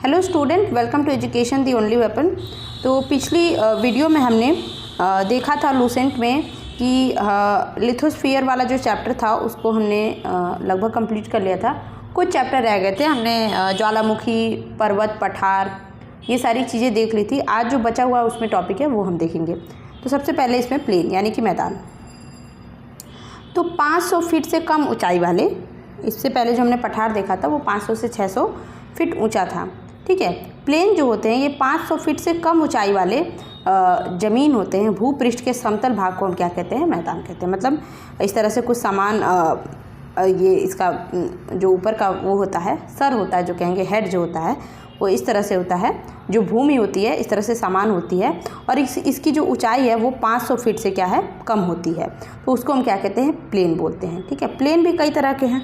Hello student, welcome to education the only weapon. तो पिछली video में हमने देखा था लूसेंट में कि लिथोस्फीयर वाला जो चैप्टर था उसको हमने लगभग कंप्लीट कर लिया था। कुछ चैप्टर रह गए थे, हमने ज्वालामुखी, पर्वत, पठार, ये सारी चीज़ें देख ली थी। आज जो बचा हुआ उसमें टॉपिक है वो हम देखेंगे। तो सबसे पहले इसमें प्लेन यानी कि मैदान। तो 500 फीट से कम ऊंचाई वाले, इससे पहले जो हमने पठार देखा था वो 500 से 600 फीट ऊंचा था, ठीक है। प्लेन जो होते हैं ये 500 फीट से कम ऊंचाई वाले ज़मीन होते हैं। भूपृष्ठ के समतल भाग को हम क्या कहते हैं? मैदान कहते हैं। मतलब इस तरह से कुछ सामान ये इसका जो ऊपर का वो होता है, सर होता है, जो कहेंगे हेड जो होता है वो इस तरह से होता है। जो भूमि होती है इस तरह से सामान होती है और इसकी जो ऊंचाई है वो 500 फीट से क्या है? कम होती है। तो उसको हम क्या कहते हैं? प्लेन बोलते हैं, ठीक है। प्लेन भी कई तरह के हैं।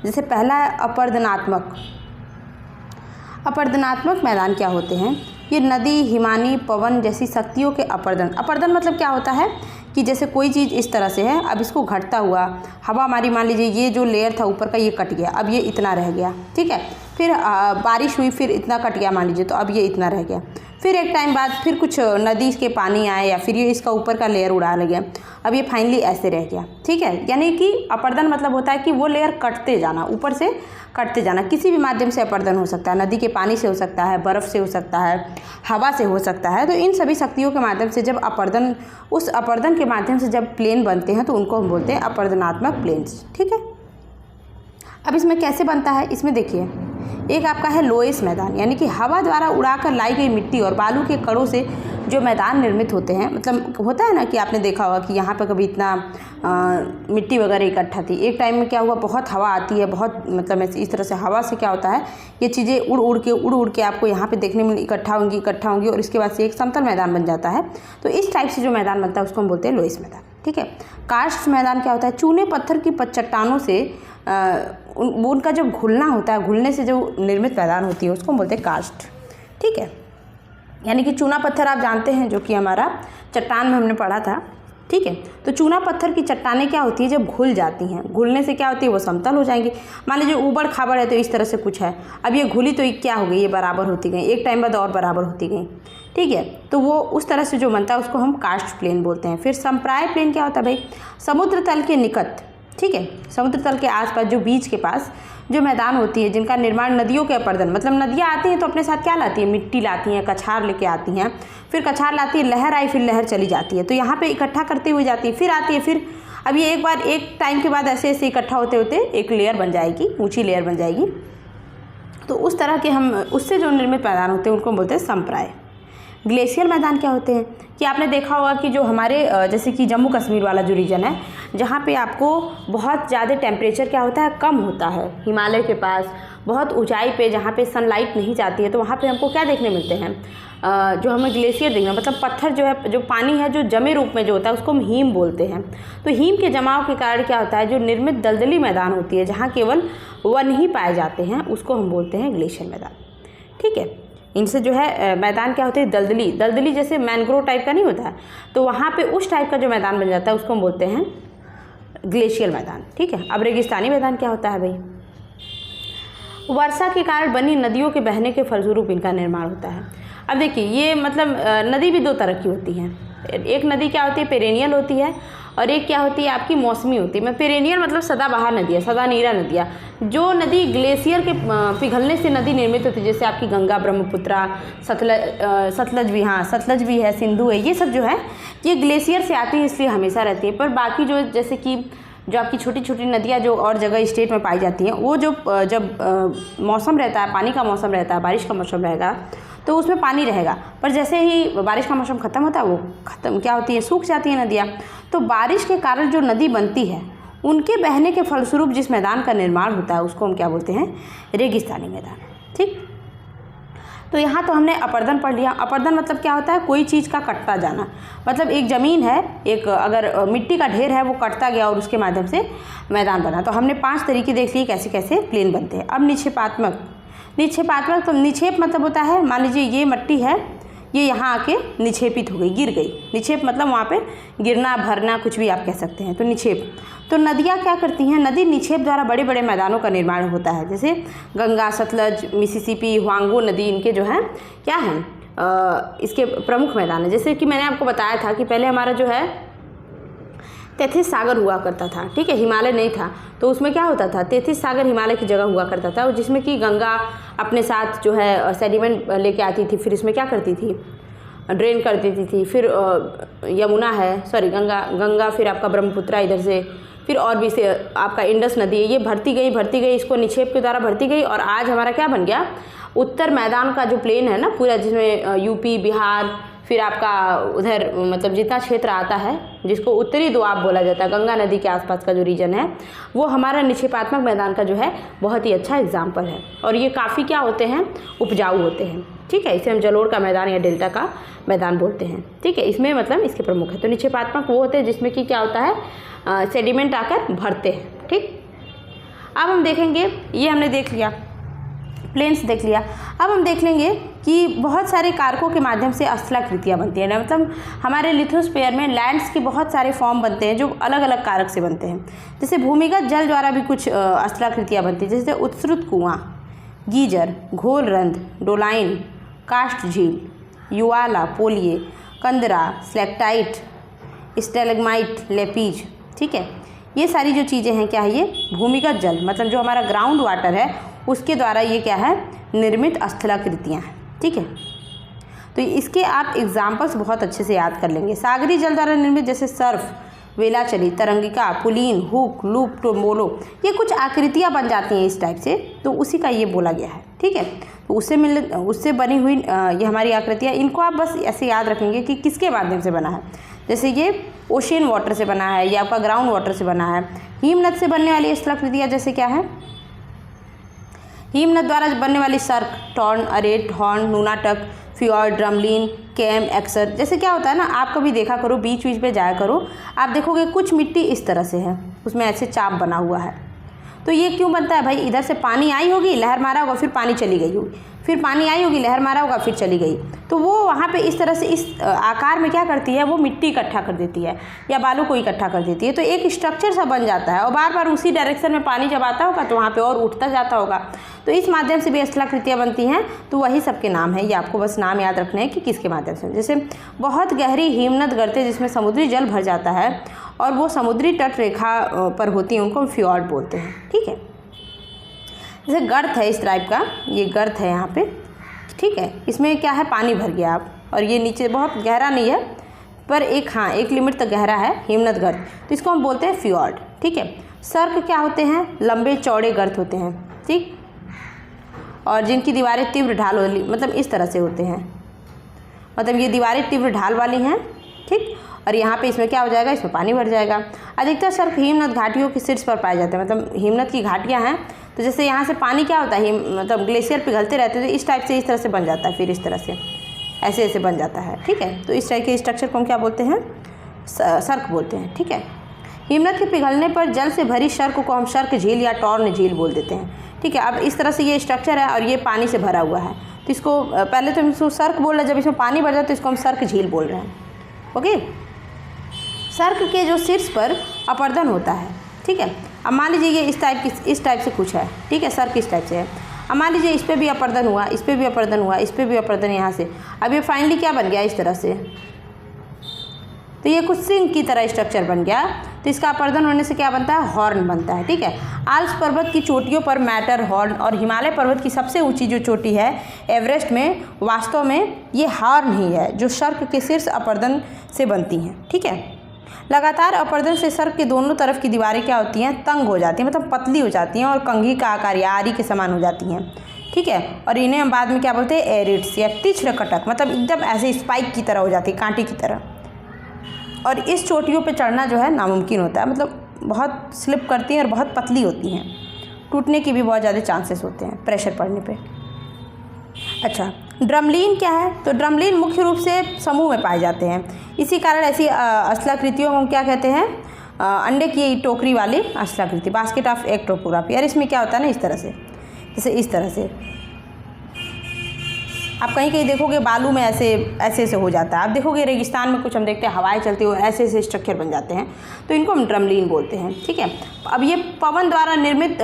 जैसे पहला है अपर्दनात्मक। अपर्दनात्मक मैदान क्या होते हैं? ये नदी, हिमानी, पवन जैसी शक्तियों के अपर्दन। अपर्दन मतलब क्या होता है कि जैसे कोई चीज़ इस तरह से है, अब इसको घटता हुआ हवा मारी, मान लीजिए ये जो लेयर था ऊपर का ये कट गया, अब ये इतना रह गया, ठीक है। फिर बारिश हुई, फिर इतना कट गया मान लीजिए, तो अब ये इतना रह गया। फिर एक टाइम बाद फिर कुछ नदी के पानी आए या फिर ये इसका ऊपर का लेयर उड़ा ले गया, अब ये फाइनली ऐसे रह गया, ठीक है। यानी कि अपर्दन मतलब होता है कि वो लेयर कटते जाना, ऊपर से कटते जाना। किसी भी माध्यम से अपर्दन हो सकता है, नदी के पानी से हो सकता है, बर्फ़ से हो सकता है, हवा से हो सकता है। तो इन सभी शक्तियों के माध्यम से जब अपर्दन, उस अपर्दन के माध्यम से जब प्लेन बनते हैं तो उनको हम बोलते हैं अपर्दनात्मक प्लेन्स, ठीक है। अब इसमें कैसे बनता है? इसमें देखिए, एक आपका है लोएस मैदान, यानी कि हवा द्वारा उड़ाकर लाई गई मिट्टी और बालू के कणों से जो मैदान निर्मित होते हैं। मतलब होता है ना कि आपने देखा होगा कि यहाँ पर कभी इतना मिट्टी वगैरह इकट्ठा थी, एक टाइम में क्या हुआ, बहुत हवा आती है, बहुत मतलब इस तरह से हवा से क्या होता है, ये चीज़ें उड़ उड़ के आपको यहाँ पे देखने में इकट्ठा होंगी और इसके बाद से एक समतल मैदान बन जाता है। तो इस टाइप से जो मैदान बनता है उसको हम बोलते हैं लोएस मैदान, ठीक है। कार्स्ट मैदान क्या होता है? चूने पत्थर की चट्टानों से उनका जब घुलना होता है, घुलने से जो निर्मित मैदान होती है उसको हम बोलते हैं कार्स्ट, ठीक है। यानी कि चूना पत्थर आप जानते हैं, जो कि हमारा चट्टान में हमने पढ़ा था, ठीक है। तो चूना पत्थर की चट्टानें क्या होती है, जब घुल जाती हैं, घुलने से क्या होती है, वो समतल हो जाएंगी। मान लीजिए ऊबड़ खाबड़ है तो इस तरह से कुछ है, अब ये घुली तो ये क्या हो गई, ये बराबर होती गई, एक टाइम बाद और बराबर होती गई, ठीक है। तो वो उस तरह से जो बनता है उसको हम कार्स्ट प्लेन बोलते हैं। फिर संप्राय प्लेन क्या होता है भाई? समुद्र तल के निकट, ठीक है, समुद्र तल के आसपास जो बीच के पास जो मैदान होती है, जिनका निर्माण नदियों के अपर्दन, मतलब नदियाँ आती हैं तो अपने साथ क्या लाती हैं? मिट्टी लाती हैं, कछार लेके आती हैं, फिर कछार लाती है, लहर आई, फिर लहर चली जाती है, तो यहाँ पे इकट्ठा करते हुए जाती है, फिर आती है, फिर अब ये एक बार एक टाइम के बाद ऐसे ऐसे इकट्ठा होते होते एक लेयर बन जाएगी, ऊँची लेयर बन जाएगी। तो उस तरह के हम उससे जो निर्मित मैदान होते हैं उनको बोलते हैं संप्राय। ग्लेशियर मैदान क्या होते हैं कि आपने देखा होगा कि जो हमारे जैसे कि जम्मू कश्मीर वाला जो रीजन है, जहाँ पे आपको बहुत ज़्यादा टेम्परेचर क्या होता है? कम होता है। हिमालय के पास बहुत ऊंचाई पे जहाँ पे सनलाइट नहीं जाती है, तो वहाँ पे हमको क्या देखने मिलते हैं? जो हमें ग्लेशियर देखना, मतलब पत्थर जो है, जो पानी है जो जमे रूप में जो होता है उसको हम हीम बोलते हैं। तो हीम के जमाव के कारण क्या होता है, जो निर्मित दलदली मैदान होती है जहाँ केवल वन ही पाए जाते हैं उसको हम बोलते हैं ग्लेशियर मैदान, ठीक है। इनसे जो है मैदान क्या होते हैं? दलदली, दलदली जैसे मैंग्रोव टाइप का नहीं होता है, तो वहाँ पे उस टाइप का जो मैदान बन जाता है उसको हम बोलते हैं ग्लेशियर मैदान, ठीक है। अब रेगिस्तानी मैदान क्या होता है भाई? वर्षा के कारण बनी नदियों के बहने के फलस्वरूप इनका निर्माण होता है। अब देखिए, ये मतलब नदी भी दो तरह की होती हैं। एक नदी क्या होती है? पेरेनियल होती है, और एक क्या होती है आपकी? मौसमी होती है। मैं पेरेनियल मतलब सदाबहार नदियाँ, सदानीरा नदियाँ। जो नदी ग्लेशियर के पिघलने से नदी निर्मित होती है, जैसे आपकी गंगा, ब्रह्मपुत्रा, सतलज भी, हाँ सतलज भी है, सिंधु है, ये सब जो है ये ग्लेशियर से आती है, इसलिए हमेशा रहती है। पर बाकी जो जैसे कि जो आपकी छोटी छोटी नदियाँ जो और जगह स्टेट में पाई जाती हैं, वो जो जब मौसम रहता है, पानी का मौसम रहता है, बारिश का मौसम रहेगा, तो उसमें पानी रहेगा। पर जैसे ही बारिश का मौसम ख़त्म होता है, वो ख़त्म क्या होती है? सूख जाती है नदियाँ। तो बारिश के कारण जो नदी बनती है, उनके बहने के फलस्वरूप जिस मैदान का निर्माण होता है उसको हम क्या बोलते हैं? रेगिस्तानी मैदान, ठीक। तो यहाँ तो हमने अपर्दन पढ़ लिया। अपर्दन मतलब क्या होता है? कोई चीज़ का कटता जाना। मतलब एक ज़मीन है, एक अगर मिट्टी का ढेर है, वो कटता गया और उसके माध्यम से मैदान बना। तो हमने 5 तरीके देख लिए कैसे कैसे प्लेन बनते हैं। अब निक्षेपात्मक। निक्षेपात्मक तो निक्षेप मतलब होता है, मान लीजिए ये मिट्टी है, ये यहाँ आके निक्षेपित हो गई, गिर गई। निक्षेप मतलब वहाँ पे गिरना, भरना, कुछ भी आप कह सकते हैं। तो निक्षेप, तो नदियाँ क्या करती हैं, नदी निक्षेप द्वारा बड़े बड़े मैदानों का निर्माण होता है, जैसे गंगा, सतलज, मिसिसिपी, हुआंगो नदी, इनके जो है क्या हैं इसके प्रमुख मैदान है। जैसे कि मैंने आपको बताया था कि पहले हमारा जो है तैथिस सागर हुआ करता था, ठीक है, हिमालय नहीं था, तो उसमें क्या होता था, तैथिस सागर हिमालय की जगह हुआ करता था, जिसमें कि गंगा अपने साथ जो है सेडिमेंट लेके आती थी, फिर इसमें क्या करती थी, ड्रेन कर देती थी। फिर यमुना है, सॉरी गंगा, फिर आपका ब्रह्मपुत्रा इधर से, फिर और भी से आपका इंडस नदी है, ये भरती गई, इसको निक्षेप के द्वारा भरती गई, और आज हमारा क्या बन गया, उत्तर मैदान का जो प्लेन है ना पूरा, जिसमें यूपी, बिहार, फिर आपका उधर मतलब जितना क्षेत्र आता है, जिसको उत्तरी दोआब बोला जाता है, गंगा नदी के आसपास का जो रीजन है, वो हमारा निक्षेपात्मक मैदान का जो है बहुत ही अच्छा एग्जाम्पल है। और ये काफ़ी क्या होते हैं, उपजाऊ होते हैं, ठीक है। इसे हम जलोढ़ का मैदान या डेल्टा का मैदान बोलते हैं, ठीक है। इसमें मतलब इसके प्रमुख है। तो निक्षेपात्मक वो होते हैं जिसमें कि क्या होता है, सेडिमेंट आकर भरते हैं, ठीक। अब हम देखेंगे, ये हमने देख लिया, प्लेन्स देख लिया। अब हम देख लेंगे कि बहुत सारे कारकों के माध्यम से स्थलाकृतियाँ बनती हैं, मतलब हमारे लिथोस्फीयर में लैंड्स के बहुत सारे फॉर्म बनते हैं जो अलग अलग कारक से बनते हैं। जैसे भूमिगत जल द्वारा भी कुछ स्थलाकृतियाँ बनती हैं, जैसे उत्सृत कुआँ, गीजर, घोलरंध, डोलाइन, कास्ट झील, युवाला, पोलिये, कंदरा, स्लेक्टाइट, स्टेलेग्माइट, लेपीज, ठीक है। ये सारी जो चीज़ें हैं क्या है, ये भूमिगत जल मतलब जो हमारा ग्राउंड वाटर है उसके द्वारा ये क्या है, निर्मित स्थलाकृतियाँ हैं, ठीक है। तो इसके आप एग्जाम्पल्स बहुत अच्छे से याद कर लेंगे। सागरी जल द्वारा निर्मित जैसे सर्फ, वेलाचली, तरंगिका, पुलीन, हुक, लूप, टोम्बोलो, ये कुछ आकृतियाँ बन जाती हैं इस टाइप से, तो उसी का ये बोला गया है, ठीक है। तो उससे बनी हुई ये हमारी आकृतियाँ, इनको आप बस ऐसे याद रखेंगे कि किसके माध्यम से बना है। जैसे ये ओशियन वाटर से बना है, या आपका ग्राउंड वाटर से बना है। हिमनद से बनने वाली स्थलाकृतियाँ जैसे क्या है, हिमनद द्वारा बनने वाली cirque, tarn, arete, horn, nunatak, fjord, drumlin, kame, एक्सर। जैसे क्या होता है ना, आप कभी देखा करो, बीच बीच पे जाया करो, आप देखोगे कुछ मिट्टी इस तरह से है, उसमें ऐसे चाप बना हुआ है। तो ये क्यों बनता है भाई, इधर से पानी आई होगी, लहर मारा होगा, फिर पानी चली गई होगी, फिर पानी आई होगी, लहर मारा होगा, फिर चली गई। तो वो वहाँ पे इस तरह से इस आकार में क्या करती है, वो मिट्टी इकट्ठा कर देती है या बालू को इकट्ठा कर देती है। तो एक स्ट्रक्चर सा बन जाता है, और बार बार उसी डायरेक्शन में पानी जब आता होगा तो वहाँ पे और उठता जाता होगा। तो इस माध्यम से भी स्थलाकृतियाँ बनती हैं। तो वही सबके नाम है, ये आपको बस नाम याद रखने हैं कि किसके माध्यम से। जैसे बहुत गहरी हिमनद गर्तें जिसमें समुद्री जल भर जाता है और वो समुद्री तट रेखा पर होती हैं, उनको हम फ्योर्ड बोलते हैं, ठीक है। जैसे गर्त है इस टाइप का, ये गर्त है यहाँ पे, ठीक है। इसमें क्या है, पानी भर गया आप, और ये नीचे बहुत गहरा नहीं है पर एक लिमिट तक गहरा है हिमनद गर्त, तो इसको हम बोलते हैं फ्योर्ड, ठीक है। सर्क क्या होते हैं, लंबे चौड़े गर्त होते हैं, ठीक, और जिनकी दीवारें तीव्र ढाल वाली, मतलब इस तरह से होते हैं, मतलब ये दीवारें तीव्र ढाल वाली हैं, ठीक। और यहाँ पे इसमें क्या हो जाएगा, इसमें पानी भर जाएगा। अधिकतर सर्क हिमनद घाटियों के शीर्ष पर पाए जाते हैं, मतलब हिमनद की घाटियाँ हैं, तो जैसे यहाँ से पानी क्या होता है, मतलब ग्लेशियर पिघलते रहते हैं, तो इस टाइप से इस तरह से बन जाता है, फिर इस तरह से ऐसे ऐसे बन जाता है, ठीक है। तो इस टाइप के स्ट्रक्चर को हम क्या बोलते हैं, सर्क बोलते हैं, ठीक है। हिमनद के पिघलने पर जल से भरी सर्क को हम सर्क झील या टॉर्न झील बोल देते हैं, ठीक है। अब इस तरह से ये स्ट्रक्चर है और ये पानी से भरा हुआ है, तो इसको पहले तो इसको सर्क बोल रहे हैं, जब इसमें पानी भर जाए तो इसको हम सर्क झील बोल रहे हैं, ओके। सर्क के जो शीर्ष पर अपर्दन होता है, ठीक है। अब मान लीजिए ये इस टाइप से कुछ है, ठीक है, सर्क इस टाइप से है। अब मान लीजिए इस पर भी अपर्दन हुआ, इस पर भी अपर्दन हुआ, इस पर भी अपर्दन यहाँ से, अब ये फाइनली क्या बन गया इस तरह से, तो ये कुछ सिंक की तरह स्ट्रक्चर बन गया। तो इसका अपर्दन होने से क्या बनता है, हॉर्न बनता है, ठीक है। आल्प्स पर्वत की चोटियों पर मैटर हॉर्न, और हिमालय पर्वत की सबसे ऊंची जो चोटी है एवरेस्ट में, वास्तव में ये हॉर्न ही है जो सर्क के शीर्ष अपर्दन से बनती हैं, ठीक है। लगातार अपर्दन से सर्क के दोनों तरफ की दीवारें क्या होती हैं, तंग हो जाती हैं, मतलब पतली हो जाती हैं और कंघी का आकार या आरी के समान हो जाती हैं, ठीक है। और इन्हें हम बाद में क्या बोलते हैं, एरिड्स या तीक्ष्ण कटक, मतलब एकदम ऐसे स्पाइक की तरह हो जाती है, कांटे की तरह। और इस चोटियों पे चढ़ना जो है नामुमकिन होता है, मतलब बहुत स्लिप करती हैं और बहुत पतली होती हैं, टूटने की भी बहुत ज़्यादा चांसेस होते हैं प्रेशर पड़ने पे। अच्छा, ड्रमलिन क्या है, तो ड्रमलिन मुख्य रूप से समूह में पाए जाते हैं, इसी कारण ऐसी स्थलाकृतियों को हम क्या कहते हैं, अंडे की टोकरी वाली स्थलाकृति, बास्केट ऑफ एक्टोपोरा। यार इसमें क्या होता है ना, इस तरह से, जैसे इस तरह से आप कहीं कहीं देखोगे बालू में ऐसे ऐसे हो जाता है। आप देखोगे रेगिस्तान में कुछ हम देखते हैं हवाएं चलती हुई ऐसे ऐसे स्ट्रक्चर बन जाते हैं, तो इनको हम ड्रमलीन बोलते हैं। ठीक है, अब ये पवन द्वारा निर्मित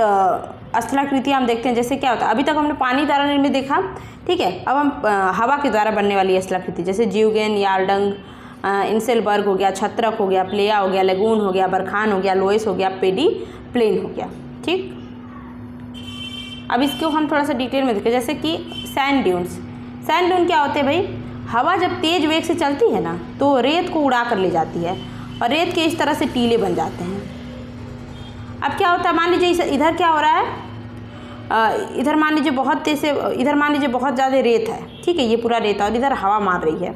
स्थलाकृतियाँ हम देखते हैं। जैसे क्या होता है, अभी तक हमने पानी द्वारा निर्मित देखा, ठीक है, अब हम हवा के द्वारा बनने वाली स्थलाकृति जैसे ज्यूगेन, यार्डंग, इंसेलबर्ग हो गया, छत्रक हो गया, प्लेया हो गया, लेगून हो गया, बरखान हो गया, लोएस हो गया, पेडी प्लेन हो गया। ठीक, अब इसको हम थोड़ा सा डिटेल में देखें, जैसे कि सैंड ड्यून्स। सैंड ड्यून क्या होते हैं भाई, हवा जब तेज वेग से चलती है ना तो रेत को उड़ा कर ले जाती है और रेत के इस तरह से टीले बन जाते हैं। अब क्या होता है, मान लीजिए इधर क्या हो रहा है, इधर मान लीजिए बहुत तेज से, इधर मान लीजिए बहुत ज़्यादा रेत है, ठीक है, ये पूरा रेत है और इधर हवा मार रही है।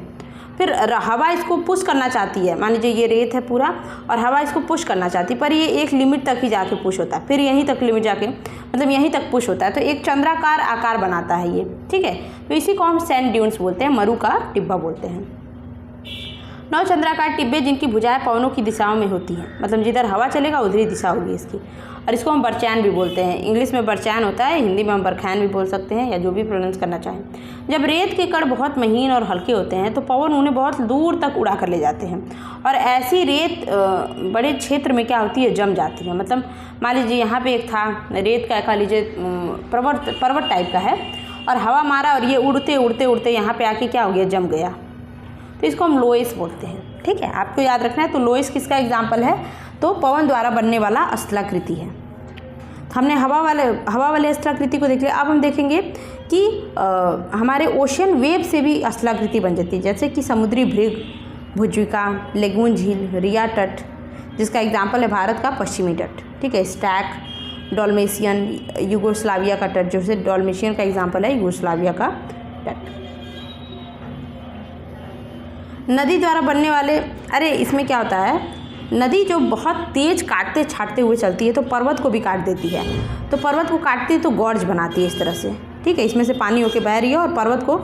फिर हवा इसको पुश करना चाहती है, मान लीजिए ये रेत है पूरा और हवा इसको पुश करना चाहती है, पर ये एक लिमिट तक ही जाके पुश होता है, फिर यहीं तक लिमिट जाके मतलब यहीं तक पुश होता है, तो एक चंद्राकार आकार बनाता है ये। ठीक है, तो इसी को हम सैंड ड्यून्स बोलते हैं, मरु का टिब्बा बोलते हैं। 9 चंद्राकार टिब्बे जिनकी भुजाएं पवनों की दिशाओं में होती हैं, मतलब जिधर हवा चलेगा उधरी दिशा होगी इसकी, और इसको हम बरचैन भी बोलते हैं। इंग्लिश में बरचैन होता है, हिंदी में हम बरखैन भी बोल सकते हैं, या जो भी प्रोनाउंस करना चाहें। जब रेत के कण बहुत महीन और हल्के होते हैं तो पवन उन्हें बहुत दूर तक उड़ा कर ले जाते हैं, और ऐसी रेत बड़े क्षेत्र में क्या होती है, जम जाती है। मतलब मान लीजिए यहाँ पे एक था रेत का, कह लीजिए पर्वत टाइप का है, और हवा मारा और ये उड़ते उड़ते उड़ते यहाँ पे आके क्या हो गया, जम गया, तो इसको हम लोएस बोलते हैं। ठीक है, आपको याद रखना है। तो लोएस किसका एग्जाम्पल है, तो पवन द्वारा बनने वाला स्थलाकृति है। हमने हवा वाले स्थलाकृति को देख लिया। अब हम देखेंगे कि हमारे ओशियन वेव से भी स्थलाकृति बन जाती है, जैसे कि समुद्री भृग, भुजविका, लेगून झील, रिया तट, जिसका एग्जाम्पल है भारत का पश्चिमी तट। ठीक है, स्टैक, डॉल्मेशियन, यूगोस्लाविया का तट, जैसे डॉल्मेशियन का एग्जाम्पल है यूगोस्लाविया का तट। नदी द्वारा बनने वाले, अरे इसमें क्या होता है, नदी जो बहुत तेज काटते छाटते हुए चलती है तो पर्वत को भी काट देती है, तो पर्वत को काटती है तो गॉर्ज बनाती है इस तरह से। ठीक है, इसमें से पानी होके बह रही है और पर्वत को,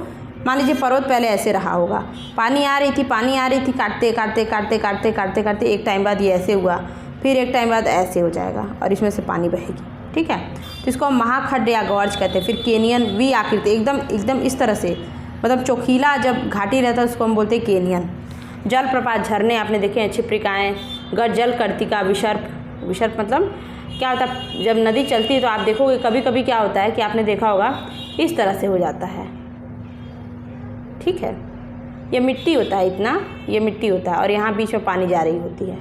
मान लीजिए पर्वत पहले ऐसे रहा होगा, पानी आ रही थी काटते काटते काटते काटते काटते काटते एक टाइम बाद ये ऐसे हुआ, फिर एक टाइम बाद ऐसे हो जाएगा और इसमें से पानी बहेगी। ठीक है, तो इसको हम महाखड्ड या गॉर्ज कहते हैं। फिर केनियन, वी आकृति, एकदम इस तरह से, मतलब चौखीला जब घाटी रहता है उसको हम बोलते हैं केनियन। जलप्रपात, झरने आपने देखे हैं, क्षिप्रिकाएँ, गढ़, जल कर्तिका, विसर्प मतलब क्या होता है, जब नदी चलती है तो आप देखोगे कभी कभी क्या होता है कि आपने देखा होगा इस तरह से हो जाता है। ठीक है, ये मिट्टी होता है, इतना ये मिट्टी होता है और यहाँ बीच में पानी जा रही होती है।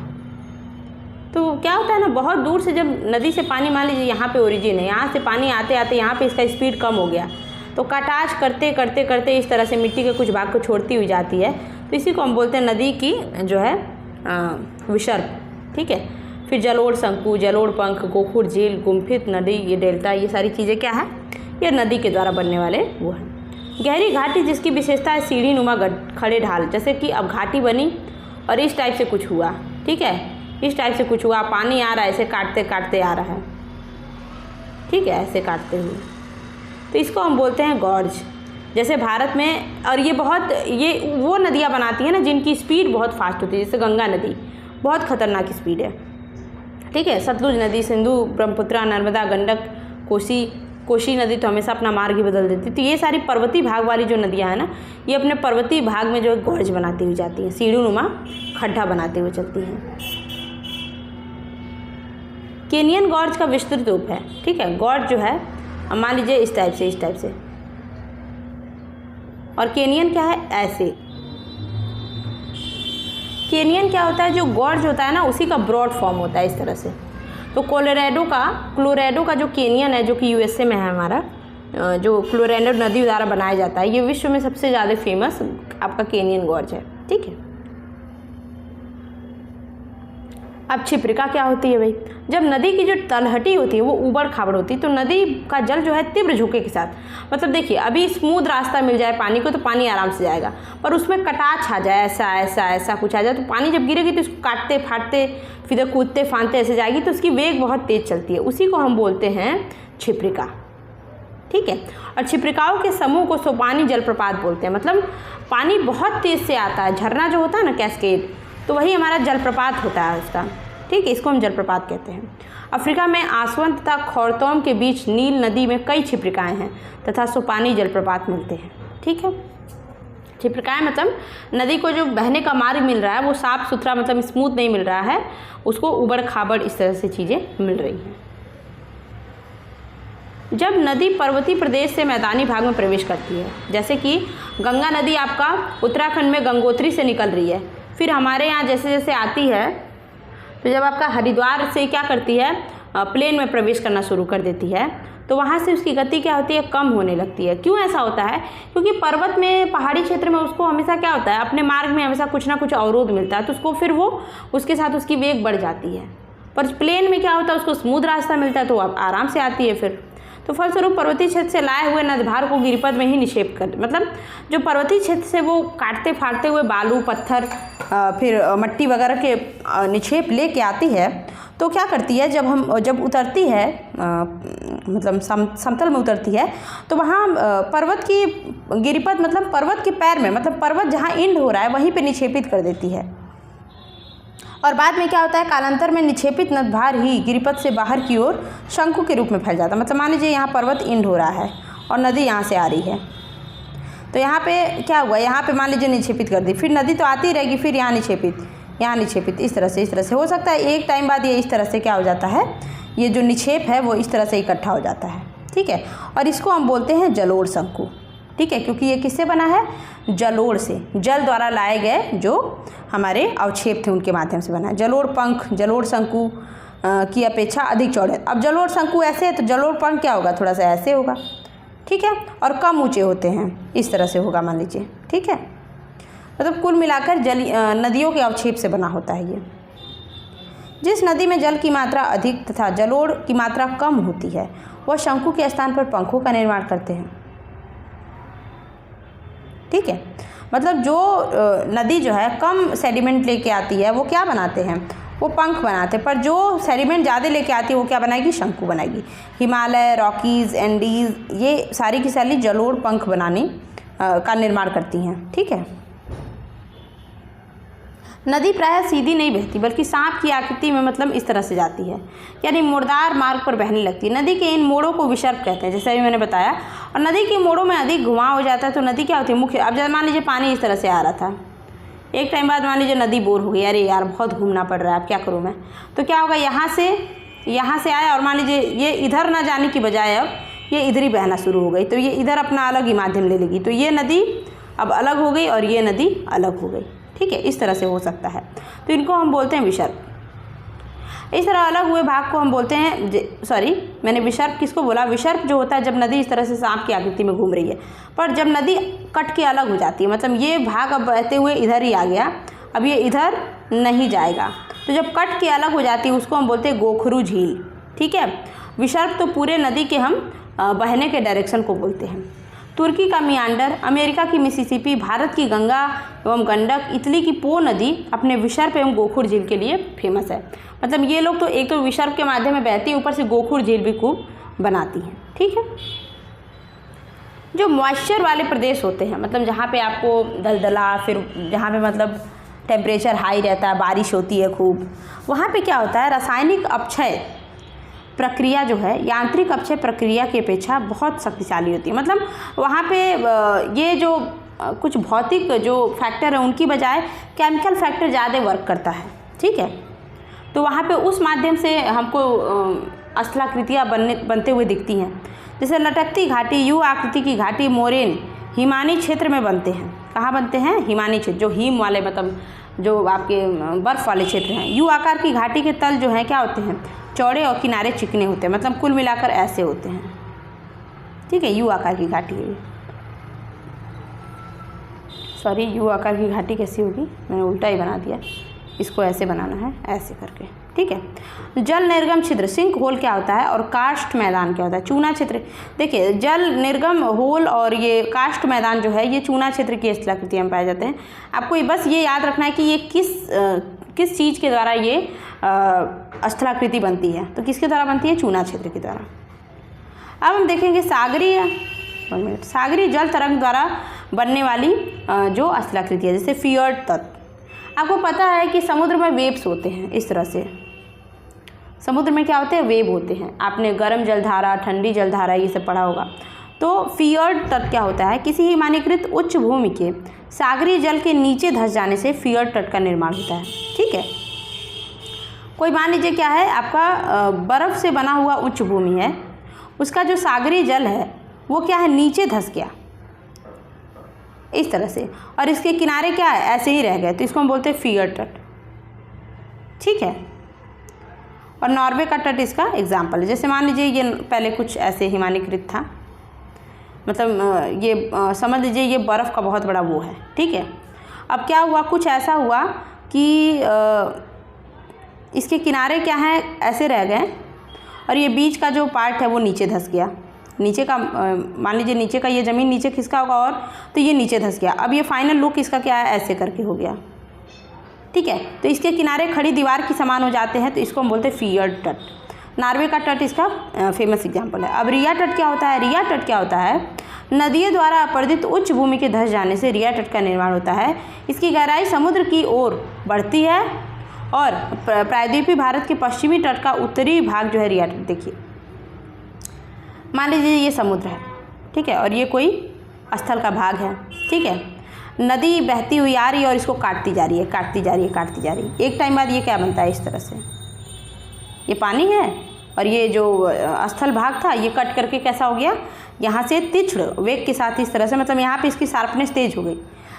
तो क्या होता है ना, बहुत दूर से जब नदी से पानी, मान लीजिए यहाँ पे ओरिजिन है, यहाँ से पानी आते आते यहाँ पे इसका स्पीड कम हो गया, तो कटाच करते करते करते इस तरह से मिट्टी के कुछ भाग को छोड़ती हुई जाती है, तो इसी को हम बोलते हैं नदी की जो है विसर्प। ठीक है, फिर जलोढ़ शंकु, जलोढ़ पंख, गोखुर झील, गुम्फित नदी, ये डेल्टा, ये सारी चीज़ें क्या है, ये नदी के द्वारा बनने वाले वो हैं। गहरी घाटी जिसकी विशेषता है सीढ़ी नुमा खड़े ढाल, जैसे कि अब घाटी बनी और इस टाइप से कुछ हुआ। ठीक है, इस टाइप से कुछ हुआ, पानी आ रहा है, ऐसे काटते काटते आ रहा है। ठीक है, ऐसे काटते हुए, तो इसको हम बोलते हैं गॉर्ज। जैसे भारत में, और ये वो नदियाँ बनाती हैं ना जिनकी स्पीड बहुत फास्ट होती है, जैसे गंगा नदी बहुत खतरनाक स्पीड है। ठीक है, सतलुज नदी, सिंधु, ब्रह्मपुत्रा, नर्मदा, गंडक, कोसी नदी तो हमेशा अपना मार्ग ही बदल देती है। तो ये सारी पर्वतीय भाग वाली जो नदियाँ हैं ना, ये अपने पर्वतीय भाग में जो गॉर्ज बनाती हुई जाती हैं, सीढ़ीनुमा खड्डा बनाते हुए चलती हैं। केनियन गॉर्ज का विस्तृत रूप है। ठीक है, गॉर्ज जो है मान लीजिए इस टाइप से, और केनियन क्या है, ऐसे। केनियन क्या होता है, जो गॉर्ज होता है ना उसी का ब्रॉड फॉर्म होता है इस तरह से। तो कोलोराडो का जो केनियन है, जो कि यूएसए में है हमारा, जो कोलोराडो नदी द्वारा बनाया जाता है, ये विश्व में सबसे ज़्यादा फेमस आपका केनियन गॉर्ज है। ठीक है, अब क्षिप्रिका क्या होती है भाई, जब नदी की जो तलहटी होती है वो ऊबड़ खाबड़ होती है, तो नदी का जल जो है तीव्र झोंके के साथ, मतलब देखिए अभी स्मूथ रास्ता मिल जाए पानी को तो पानी आराम से जाएगा, पर उसमें कटाच आ जाए, ऐसा कुछ आ जाए, तो पानी जब गिरेगी तो उसको काटते फाटते फिर कूदते फांदते ऐसे जाएगी, तो उसकी वेग बहुत तेज चलती है, उसी को हम बोलते हैं क्षिप्रिका। ठीक है, और क्षिप्रिकाओं के समूह को सोपानी जलप्रपात बोलते हैं, मतलब पानी बहुत तेज़ से आता है, झरना जो होता है ना कैस्केड, तो वही हमारा जलप्रपात होता है उसका। ठीक है, इसको हम जलप्रपात कहते हैं। अफ्रीका में आसवन तथा खौरतौम के बीच नील नदी में कई क्षिप्रिकाएँ हैं तथा सोपानी जलप्रपात मिलते हैं। ठीक है। क्षिप्रकाय मतलब नदी को जो बहने का मार्ग मिल रहा है वो साफ सुथरा मतलब स्मूथ नहीं मिल रहा है, उसको उबड़ खाबड़ इस तरह से चीज़ें मिल रही हैं। जब नदी पर्वतीय प्रदेश से मैदानी भाग में प्रवेश करती है, जैसे कि गंगा नदी आपका उत्तराखंड में गंगोत्री से निकल रही है, फिर हमारे यहाँ जैसे जैसे आती है तो जब आपका हरिद्वार से क्या करती है, प्लेन में प्रवेश करना शुरू कर देती है, तो वहाँ से उसकी गति क्या होती है, कम होने लगती है। क्यों ऐसा होता है? क्योंकि पर्वत में, पहाड़ी क्षेत्र में उसको हमेशा क्या होता है, अपने मार्ग में हमेशा कुछ ना कुछ अवरोध मिलता है, तो उसको फिर वो उसके साथ उसकी वेग बढ़ जाती है। पर प्लेन में क्या होता है, उसको स्मूथ रास्ता मिलता है तो वो आराम से आती है फिर। तो फलस्वरूप पर्वतीय क्षेत्र से लाए हुए नदभार को गिरिपथ में ही निक्षेप कर, मतलब जो पर्वतीय क्षेत्र से वो काटते फाड़ते हुए बालू पत्थर फिर मट्टी वगैरह के निक्षेप लेके आती है, तो क्या करती है, जब उतरती है मतलब समतल में उतरती है, तो वहाँ पर्वत की गिरिपथ मतलब पर्वत के पैर में, मतलब पर्वत जहाँ इंड हो रहा है वहीं पे निक्षेपित कर देती है। और बाद में क्या होता है, कालांतर में निक्षेपित नदभार ही गिरिपथ से बाहर की ओर शंकु के रूप में फैल जाता है। मतलब मान लीजिए यहाँ पर्वत इंड हो रहा है और नदी यहाँ से आ रही है, तो यहाँ पे क्या हुआ, यहाँ पे मान लीजिए निक्षेपित कर दी, फिर नदी तो आती रहेगी, फिर यहाँ निक्षेपित इस तरह से हो सकता है एक टाइम बाद ये इस तरह से क्या हो जाता है, ये जो निक्षेप है वो इस तरह से इकट्ठा हो जाता है। ठीक है, और इसको हम बोलते हैं जलोढ़ शंकु। ठीक है, क्योंकि ये किससे बना है, जलोढ़ से, जल द्वारा लाए गए जो हमारे अवक्षेप थे उनके माध्यम से बना है। जलोढ़ पंख जलोढ़ शंकु की अपेक्षा अधिक चौड़े। अब जलोढ़ शंकु ऐसे है तो जलोढ़ पंख क्या होगा, थोड़ा सा ऐसे होगा। ठीक है, और कम ऊंचे होते हैं, इस तरह से होगा मान लीजिए। ठीक है, मतलब कुल मिलाकर नदियों के अवक्षेप से बना होता है ये। जिस नदी में जल की मात्रा अधिक तथा जलोढ़ की मात्रा कम होती है वह शंकु के स्थान पर पंखों का निर्माण करते हैं। ठीक है, मतलब जो नदी जो है कम सेडिमेंट लेके आती है वो क्या बनाते हैं, वो पंख बनाते हैं, पर जो सेडिमेंट ज़्यादा लेके आती है वो क्या बनाएगी, शंकु बनाएगी। हिमालय, रॉकीज़, एंडीज़, ये सारी की सारी जलोढ़ पंख बनाने का निर्माण करती हैं। ठीक है, नदी प्रायः सीधी नहीं बहती बल्कि सांप की आकृति में मतलब इस तरह से जाती है, यानी मुड़दार मार्ग पर बहने लगती है। नदी के इन मोड़ों को विसर्प कहते हैं, जैसे अभी मैंने बताया। और नदी के मोड़ों में अधिक घुमाव हो जाता है तो नदी क्या होती है, मुख्य। अब जब मान लीजिए पानी इस तरह से आ रहा था, एक टाइम बाद मान लीजिए नदी बोर हो गई, अरे यार बहुत घूमना पड़ रहा है, अब क्या करूँ मैं, तो क्या होगा, यहाँ से आया और मान लीजिए ये इधर ना जाने की बजाय अब ये इधर ही बहना शुरू हो गई, तो ये इधर अपना अलग ही माध्यम ले लेगी, तो ये नदी अब अलग हो गई और ये नदी अलग हो गई। ठीक है, इस तरह से हो सकता है, तो इनको हम बोलते हैं विसर्प। इस तरह अलग हुए भाग को हम बोलते हैं, मैंने विसर्प किसको बोला, विसर्प जो होता है जब नदी इस तरह से सांप की आकृति में घूम रही है, पर जब नदी कट के अलग हो जाती है, मतलब ये भाग अब बहते हुए इधर ही आ गया, अब ये इधर नहीं जाएगा, तो जब कट के अलग हो जाती है उसको हम बोलते हैं गोखरू झील। ठीक है, विसर्प तो पूरे नदी के हम बहने के डायरेक्शन को बोलते हैं। तुर्की का मियांडर, अमेरिका की मिसिसिपी, भारत की गंगा एवं गंडक, इटली की पो नदी अपने विसर्प एवं गोखुर झील के लिए फेमस है। मतलब ये लोग तो एक तो विसर्प के माध्यम में बहती है, ऊपर से गोखुर झील भी खूब बनाती हैं। ठीक है, जो मॉइस्चर वाले प्रदेश होते हैं, मतलब जहाँ पे आपको दलदला, फिर जहाँ पे मतलब टेम्परेचर हाई रहता है, बारिश होती है खूब, वहाँ पे क्या होता है, रासायनिक अपक्षय प्रक्रिया जो है यांत्रिक अपक्षय प्रक्रिया की अपेक्षा बहुत शक्तिशाली होती है। मतलब वहाँ पे ये जो कुछ भौतिक जो फैक्टर है उनकी बजाय केमिकल फैक्टर ज़्यादा वर्क करता है। ठीक है, तो वहाँ पे उस माध्यम से हमको स्थलाकृतियाँ बनते हुए दिखती हैं। जैसे लटकती घाटी, यू आकृति की घाटी, मोरेन हिमानी क्षेत्र में बनते हैं। कहाँ बनते हैं, हिमानी क्षेत्र, जो हिम वाले मतलब जो आपके बर्फ़ वाले क्षेत्र हैं। यू आकार की घाटी के तल जो हैं क्या होते हैं, चौड़े और किनारे चिकने होते हैं, मतलब कुल मिलाकर ऐसे होते हैं। ठीक है, यू आकार की घाटी है। सॉरी, यू आकार की घाटी कैसी होगी, मैंने उल्टा ही बना दिया, इसको ऐसे बनाना है, ऐसे करके। ठीक है, जल निर्गम छिद्र, सिंक होल क्या होता है, और कास्ट मैदान क्या होता है, चूना क्षेत्र। देखिए, जल निर्गम होल और ये कास्ट मैदान जो है ये चूना क्षेत्र की स्थलाकृति में पाए जाते हैं। आपको बस ये याद रखना है कि ये किस चीज़ के द्वारा ये स्थलाकृति बनती है, तो किसके द्वारा बनती है, चूना क्षेत्र के द्वारा। अब हम देखेंगे सागरीय जल तरंग द्वारा बनने वाली जो स्थलाकृति है, जैसे फियर्ड तत्व। आपको पता है कि समुद्र में वेव्स होते हैं, इस तरह से समुद्र में क्या होते हैं, वेव होते हैं। आपने गर्म जलधारा, ठंडी जलधारा ये सब पढ़ा होगा। तो फियर्ड तट क्या होता है, किसी हिमानीकृत उच्च भूमि के सागरीय जल के नीचे धंस जाने से फियर्ड तट का निर्माण होता है। ठीक है, कोई मान लीजिए क्या है, आपका बर्फ़ से बना हुआ उच्च भूमि है, उसका जो सागरीय जल है वो क्या है, नीचे धंस गया इस तरह से, और इसके किनारे क्या है, ऐसे ही रह गए, तो इसको हम बोलते हैं फियर्ड तट। ठीक है, और नॉर्वे का तट इसका एग्जाम्पल है। जैसे मान लीजिए ये पहले कुछ ऐसे हिमानीकृत था, मतलब ये समझ लीजिए ये बर्फ़ का बहुत बड़ा वो है। ठीक है, अब क्या हुआ, कुछ ऐसा हुआ कि इसके किनारे क्या है, ऐसे रह गए, और ये बीच का जो पार्ट है वो नीचे धंस गया। नीचे का मान लीजिए नीचे का ये ज़मीन नीचे खिसका होगा, और तो ये नीचे धंस गया। अब ये फाइनल लुक इसका क्या है, ऐसे करके हो गया। ठीक है, तो इसके किनारे खड़ी दीवार की समान हो जाते हैं, तो इसको हम बोलते हैं फियर्ड तट। नॉर्वे का तट इसका फेमस एग्जाम्पल है। अब रिया तट क्या होता है, रिया तट क्या होता है, नदियों द्वारा अपरदित उच्च भूमि के धंस जाने से रिया तट का निर्माण होता है। इसकी गहराई समुद्र की ओर बढ़ती है, और प्रायद्वीपीय भारत के पश्चिमी तट का उत्तरी भाग जो है रिया तट। देखिए मान लीजिए ये समुद्र है, ठीक है, और ये कोई स्थल का भाग है। ठीक है, नदी बहती हुई आ रही है और इसको काटती जा रही है, काटती जा रही है, काटती जा रही है। एक टाइम बाद ये क्या बनता है, इस तरह से ये पानी है, और ये जो स्थल भाग था ये कट करके कैसा हो गया, यहाँ से तीक्ष्ण वेग के साथ इस तरह से, मतलब यहाँ पे इसकी शार्पनेस तेज हो गई।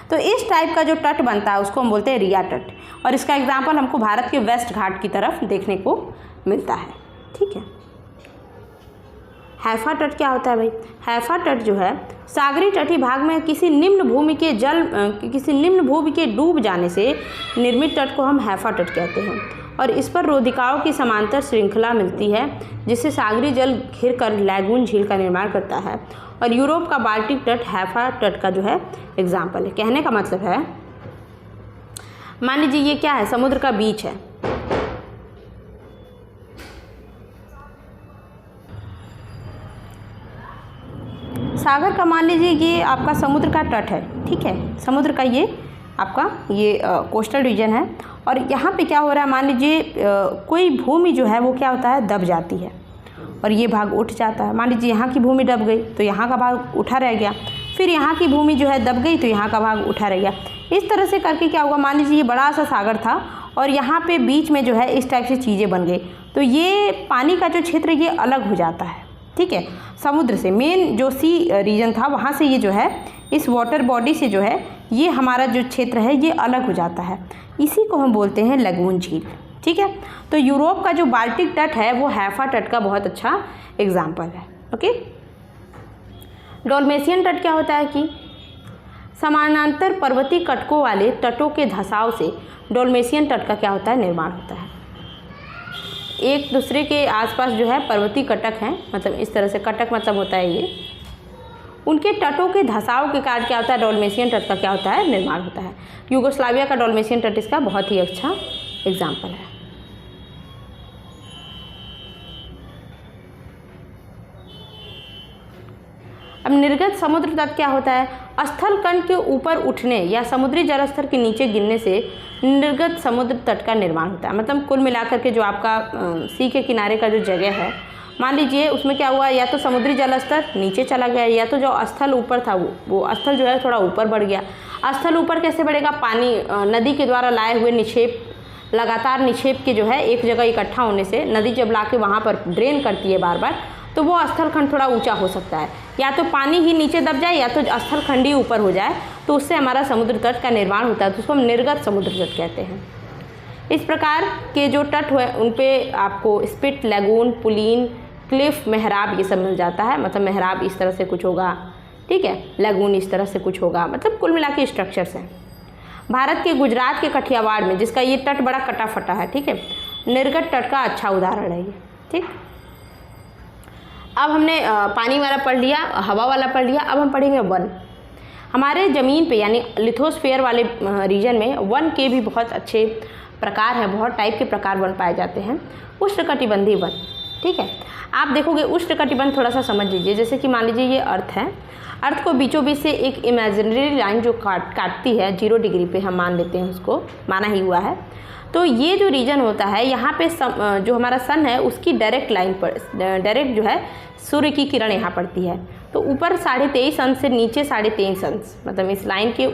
तो इस टाइप का जो तट बनता है उसको हम बोलते हैं रिया तट, और इसका एग्जाम्पल हमको भारत के वेस्ट घाट की तरफ देखने को मिलता है। ठीक है, हैफा तट क्या होता है भाई, हैफा तट जो है सागरीय तटीय भाग में किसी निम्न भूमि के डूब जाने से निर्मित तट को हम हैफा तट कहते हैं, और इस पर रोधिकाओं की समांतर श्रृंखला मिलती है जिससे सागरीय जल घिर कर लैगून झील का निर्माण करता है। और यूरोप का बाल्टिक तट हैफा तट का जो है एग्जाम्पल है। कहने का मतलब है, मान लीजिए ये क्या है, समुद्र का बीच है, सागर का मान लीजिए ये आपका समुद्र का तट है। ठीक है, समुद्र का ये आपका ये कोस्टल रीजन है, और यहाँ पे क्या हो रहा है, मान लीजिए कोई भूमि जो है वो क्या होता है, दब जाती है, और ये भाग उठ जाता है। मान लीजिए यहाँ की भूमि दब गई तो यहाँ का भाग उठा रह गया, फिर यहाँ की भूमि जो है दब गई तो यहाँ का भाग उठा रह गया। इस तरह से करके क्या होगा, मान लीजिए ये बड़ा सा सागर था और यहाँ पे बीच में जो है इस टाइप से चीज़ें बन गई, तो ये पानी का जो क्षेत्र ये अलग हो जाता है। ठीक है, समुद्र से मेन जो सी रीजन था वहाँ से ये जो है इस वाटर बॉडी से जो है ये हमारा जो क्षेत्र है ये अलग हो जाता है, इसी को हम बोलते हैं लगून झील। ठीक है, तो यूरोप का जो बाल्टिक तट है वो हैफा तट का बहुत अच्छा एग्जाम्पल है। ओके, डोलमेशियन तट क्या होता है कि समानांतर पर्वतीय कटकों वाले तटों के धंसाव से डोलमेशियन तट का क्या होता है, निर्माण होता है। एक दूसरे के आसपास जो है पर्वतीय कटक हैं, मतलब इस तरह से कटक मतलब होता है ये, उनके तटों के धंसाव के कारण क्या होता है, डोलमेशियन तट का क्या होता है, निर्माण होता है। यूगोस्लाविया का डोलमेशियन तट इसका बहुत ही अच्छा एग्जाम्पल है। अब निर्गत समुद्र तट क्या होता है, स्थल कण के ऊपर उठने या समुद्री जलस्तर के नीचे गिरने से निर्गत समुद्र तट का निर्माण होता है। मतलब कुल मिलाकर के जो आपका सी के किनारे का जो जगह है, मान लीजिए उसमें क्या हुआ, या तो समुद्री जलस्तर नीचे चला गया, या तो जो स्थल ऊपर था वो स्थल जो है थोड़ा ऊपर बढ़ गया। स्थल ऊपर कैसे बढ़ेगा, पानी नदी के द्वारा लाए हुए निक्षेप, लगातार निक्षेप के जो है एक जगह इकट्ठा होने से नदी जब ला के वहाँ पर ड्रेन करती है बार बार, तो वो स्थल खंड थोड़ा ऊंचा हो सकता है, या तो पानी ही नीचे दब जाए या तो स्थल खंड ही ऊपर हो जाए, तो उससे हमारा समुद्र तट का निर्माण होता है, तो उसको हम निर्गत समुद्र तट कहते हैं। इस प्रकार के जो तट हुए उन पे आपको स्पिट, लैगून, पुलीन, क्लिफ, मेहराब ये सब मिल जाता है। मतलब मेहराब इस तरह से कुछ होगा, ठीक है, लैगून इस तरह से कुछ होगा, मतलब कुल मिला के स्ट्रक्चर्स हैं। भारत के गुजरात के कठियावाड़ में, जिसका ये तट बड़ा कटा फटा है, ठीक है, निर्गत तट का अच्छा उदाहरण है ये। ठीक, अब हमने पानी वाला पढ़ लिया, हवा वाला पढ़ लिया, अब हम पढ़ेंगे वन। हमारे ज़मीन पे यानी लिथोस्फीयर वाले रीजन में वन के भी बहुत अच्छे प्रकार हैं, बहुत टाइप के प्रकार वन पाए जाते हैं। उष्णकटिबंधीय वन, ठीक है, आप देखोगे उष्णकटिबंध थोड़ा सा समझ लीजिए। जैसे कि मान लीजिए ये अर्थ है, अर्थ को बीचों बीच से एक इमेजिनरी लाइन जो काटती है 0 डिग्री पे, हम मान लेते हैं, उसको माना ही हुआ है। तो ये जो रीजन होता है यहाँ पे जो हमारा सन है उसकी डायरेक्ट लाइन पर, डायरेक्ट जो है सूर्य की किरण यहाँ पड़ती है, तो ऊपर 23.5 अंश से नीचे 23.5 अंश, मतलब इस लाइन के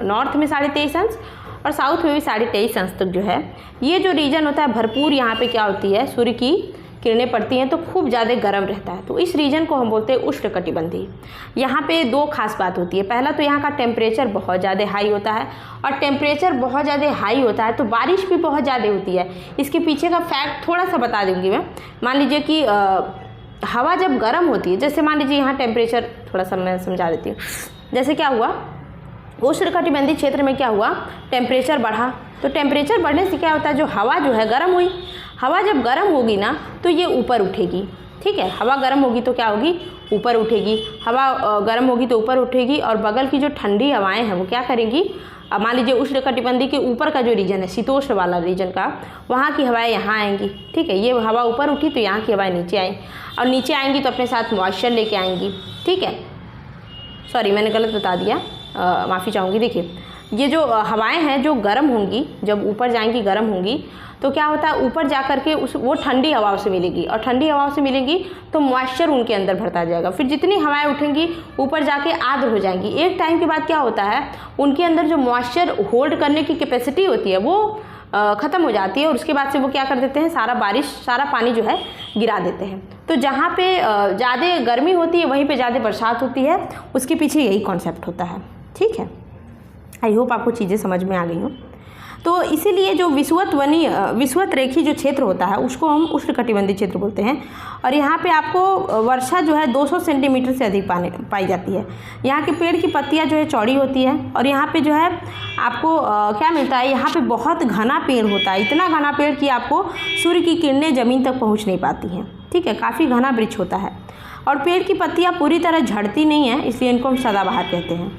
नॉर्थ में 23.5 अंश और साउथ में भी 23.5 अंश तक जो है ये जो रीजन होता है भरपूर यहाँ पे क्या होती है, सूर्य की किरणें पड़ती हैं तो खूब ज़्यादा गर्म रहता है। तो इस रीजन को हम बोलते हैं उष्णकटिबंधीय। यहाँ पे दो खास बात होती है, पहला तो यहाँ का टेम्परेचर बहुत ज़्यादा हाई होता है, और टेम्परेचर बहुत ज़्यादा हाई होता है तो बारिश भी बहुत ज़्यादा होती है। इसके पीछे का फैक्ट थोड़ा सा बता दूँगी मैं। मान लीजिए कि हवा जब गर्म होती है, जैसे मान लीजिए यहाँ टेम्परेचर थोड़ा सा मैं समझा देती हूँ। जैसे क्या हुआ, उष्णकटिबंधीय क्षेत्र में क्या हुआ, टेम्परेचर बढ़ा, तो टेम्परेचर बढ़ने से क्या होता है, जो हवा जो है गर्म हुई, हवा जब गर्म होगी ना तो ये ऊपर उठेगी। ठीक है, हवा गर्म होगी तो क्या होगी, ऊपर उठेगी। हवा गर्म होगी तो ऊपर उठेगी और बगल की जो ठंडी हवाएं हैं वो क्या करेंगी, अब मान लीजिए उष्णकटिबंधीय के ऊपर का जो रीजन है, शीतोष्ण वाला रीजन का, वहाँ की हवाएं यहाँ आएंगी। ठीक है, ये हवा ऊपर उठी तो यहाँ की हवाएं नीचे आई, और नीचे आएंगी तो अपने साथ मॉइस्चर लेके आएंगी। ठीक है, सॉरी मैंने गलत बता दिया, माफ़ी चाहूँगी। देखिए ये जो हवाएं हैं जो गर्म होंगी, जब ऊपर जाएंगी गर्म होंगी तो क्या होता है, ऊपर जा कर के वो ठंडी हवाओं से मिलेगी, और ठंडी हवाओं से मिलेंगी तो मॉइस्चर उनके अंदर भरता जाएगा। फिर जितनी हवाएं उठेंगी ऊपर जाके आर्द्र हो जाएंगी। एक टाइम के बाद क्या होता है, उनके अंदर जो मॉइस्चर होल्ड करने की कैपेसिटी होती है वो ख़त्म हो जाती है, और उसके बाद से वो क्या कर देते हैं, सारा पानी जो है गिरा देते हैं। तो जहाँ पे ज़्यादा गर्मी होती है वहीं पे ज़्यादा बरसात होती है, उसके पीछे यही कॉन्सेप्ट होता है। ठीक है, आई होप आपको चीज़ें समझ में आ गई हों। तो इसीलिए जो विषुवत रेखी जो क्षेत्र होता है उसको हम उष्णकटिबंधीय क्षेत्र बोलते हैं। और यहाँ पे आपको वर्षा जो है 200 सेंटीमीटर से अधिक पाई जाती है। यहाँ के पेड़ की पत्तियाँ जो है चौड़ी होती है, और यहाँ पे जो है आपको क्या मिलता है, यहाँ पे बहुत घना पेड़ होता है, इतना घना पेड़ कि आपको सूर्य की किरणें ज़मीन तक पहुँच नहीं पाती हैं। ठीक है, काफ़ी घना वृक्ष होता है, और पेड़ की पत्तियाँ पूरी तरह झड़ती नहीं हैं, इसलिए इनको हम सदाबहार कहते हैं।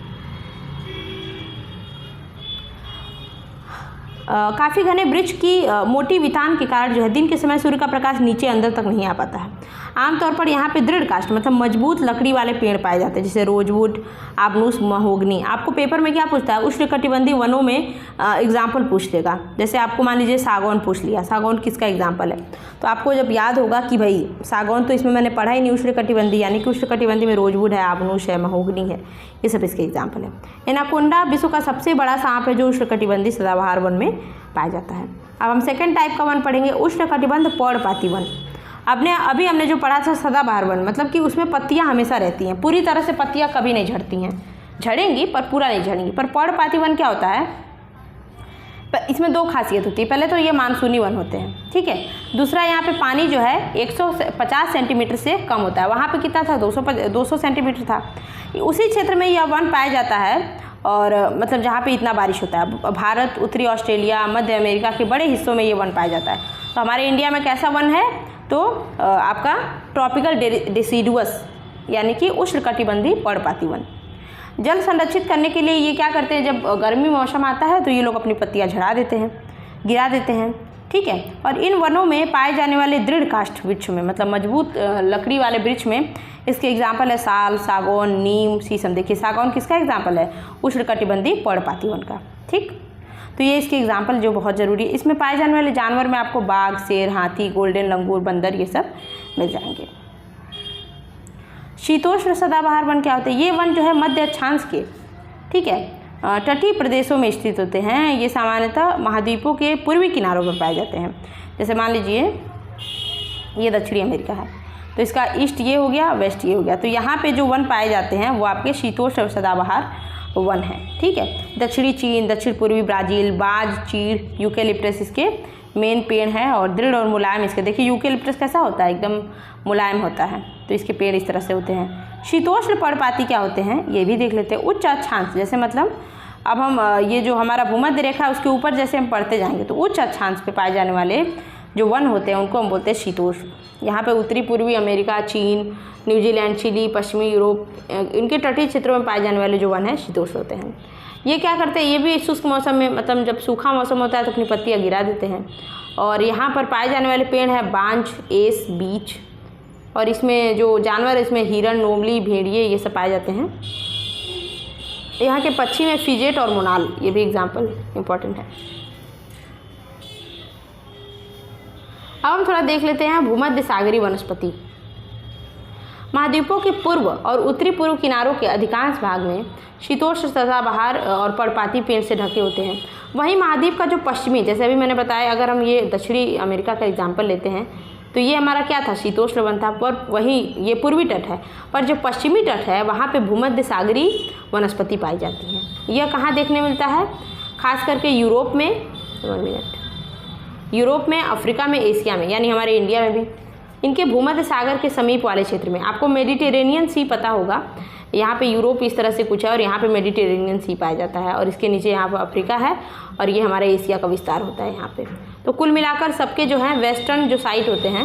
काफ़ी घने वृक्ष की मोटी वितान के कारण जो है दिन के समय सूर्य का प्रकाश नीचे अंदर तक नहीं आ पाता है। आमतौर पर यहाँ पे दृढ़ काष्ठ मतलब मजबूत लकड़ी वाले पेड़ पाए जाते हैं, जैसे रोजवुड, आबनूस, महोगनी। आपको पेपर में क्या पूछता है, उष्णकटिबंधीय वनों में एग्जाम्पल पूछ लेगा। जैसे आपको मान लीजिए सागौन पूछ लिया, सागौन किसका एग्जाम्पल है, तो आपको जब याद होगा कि भाई सागौन तो इसमें मैंने पढ़ा ही नहीं, उष्णकटिबंधीय यानी कि उष्णकटिबंधीय में रोजवुड है, आबनूस है, महोगनी है, ये सब इसके एग्जाम्पल है। एनाकोंडा विश्व का सबसे बड़ा सांप है जो उष्णकटिबंधीय सदाबहार वन में पाया जाता है। अब हम सेकेंड टाइप का वन पढ़ेंगे, उष्णकटिबंध पर्णपाती वन। अभी हमने जो पढ़ा था सदाबहार वन, मतलब कि उसमें पत्तियां हमेशा रहती हैं, पूरी तरह से पत्तियां कभी नहीं झड़ती हैं, झड़ेंगी पर पूरा नहीं झड़ेंगी। पर पर्णपाती वन क्या होता है, इसमें दो खासियत होती है। पहले तो ये मानसूनी वन होते हैं, ठीक है। दूसरा यहाँ पे पानी जो है 150 सेंटीमीटर से कम होता है। वहाँ पे कितना था, 200 सेंटीमीटर था। उसी क्षेत्र में यह वन पाया जाता है, और मतलब जहाँ पे इतना बारिश होता है। भारत, उत्तरी ऑस्ट्रेलिया, मध्य अमेरिका के बड़े हिस्सों में ये वन पाया जाता है। तो हमारे इंडिया में कैसा वन है, तो आपका ट्रॉपिकल डिसिडुअस यानी कि उष्णकटिबंधीय पर्णपाती वन। जल संरक्षित करने के लिए ये क्या करते हैं, जब गर्मी मौसम आता है तो ये लोग अपनी पत्तियां झड़ा देते हैं, गिरा देते हैं, ठीक है। और इन वनों में पाए जाने वाले दृढ़ काष्ठ वृक्ष में, मतलब मजबूत लकड़ी वाले वृक्ष में, इसके एग्जाम्पल है साल, सागौन, नीम, शीशम। देखिए सागौन किसका एग्जाम्पल है, उष्णकटिबंधीय पर्णपाती वन का, ठीक। तो ये इसके एग्जाम्पल जो बहुत ज़रूरी है। इसमें पाए जाने वाले जानवर में आपको बाघ, शेर, हाथी, गोल्डन लंगूर, बंदर, ये सब मिल जाएंगे। शीतोष्ण सदाबहार वन क्या होते हैं, ये वन जो है मध्य अक्षांश के, ठीक है, तटीय प्रदेशों में स्थित होते हैं। ये सामान्यतः महाद्वीपों के पूर्वी किनारों पर पाए जाते हैं। जैसे मान लीजिए ये दक्षिणी अमेरिका है, तो इसका ईस्ट ये हो गया, वेस्ट ये हो गया। तो यहाँ पे जो वन पाए जाते हैं वो आपके शीतोष्ण सदाबहार वन है, ठीक है। दक्षिणी चीन, दक्षिण पूर्वी ब्राज़ील, बाज, चीड़, यूकेलिप्टस इसके मेन पेड़ हैं, और दृढ़ और मुलायम इसके। देखिए यूकेलिप्टस कैसा होता है, एकदम मुलायम होता है, तो इसके पेड़ इस तरह से होते हैं। शीतोष्ण पर्णपाती क्या होते हैं, ये भी देख लेते हैं। उच्च अक्षांश, जैसे मतलब अब हम ये जो हमारा भूमध्य रेखा है उसके ऊपर जैसे हम पढ़ते जाएंगे, तो उच्च अक्षांश पे पाए जाने वाले जो वन होते हैं उनको हम बोलते हैं शीतोष्ण। यहाँ पे उत्तरी पूर्वी अमेरिका, चीन, न्यूजीलैंड, चिली, पश्चिमी यूरोप, इनके तटीय क्षेत्रों में पाए जाने वाले जो वन है शीतोष्ण होते हैं। ये क्या करते हैं, ये भी शुष्क मौसम में, मतलब जब सूखा मौसम होता है तो अपनी पत्तियाँ गिरा देते हैं। और यहाँ पर पाए जाने वाले पेड़ हैं बांज, एस, बीच, और इसमें जो जानवर, इसमें हिरण, नोमली, भेड़िए, ये सब पाए जाते हैं। यहाँ के पक्षी में फिजेट और मोनाल, ये भी एग्जाम्पल इम्पॉर्टेंट है। अब हम थोड़ा देख लेते हैं भूमध्य सागरीय वनस्पति। महाद्वीपों के पूर्व और उत्तरी पूर्व किनारों के अधिकांश भाग में शीतोष्ण सदाबहार और पर्णपाती पेड़ से ढके होते हैं। वहीं महाद्वीप का जो पश्चिमी, जैसे अभी मैंने बताया, अगर हम ये दक्षिणी अमेरिका का एग्जाम्पल लेते हैं तो ये हमारा क्या था, शीतोष्ण वन था, पर वहीं ये पूर्वी तट है, पर जो पश्चिमी तट है वहाँ पे भूमध्य सागरीय वनस्पति पाई जाती है। यह कहाँ देखने मिलता है, खास करके यूरोप में, 1 मिनट, यूरोप में, अफ्रीका में, एशिया में, यानी हमारे इंडिया में भी, इनके भूमध्य सागर के समीप वाले क्षेत्र में। आपको मेडिटेरेनियन सी पता होगा, यहाँ पे यूरोप इस तरह से कुछ है और यहाँ पे मेडिटेरेनियन सी पाया जाता है, और इसके नीचे यहाँ पर अफ्रीका है और ये हमारे एशिया का विस्तार होता है यहाँ पे। तो कुल मिलाकर सबके जो है वेस्टर्न जो साइट होते हैं,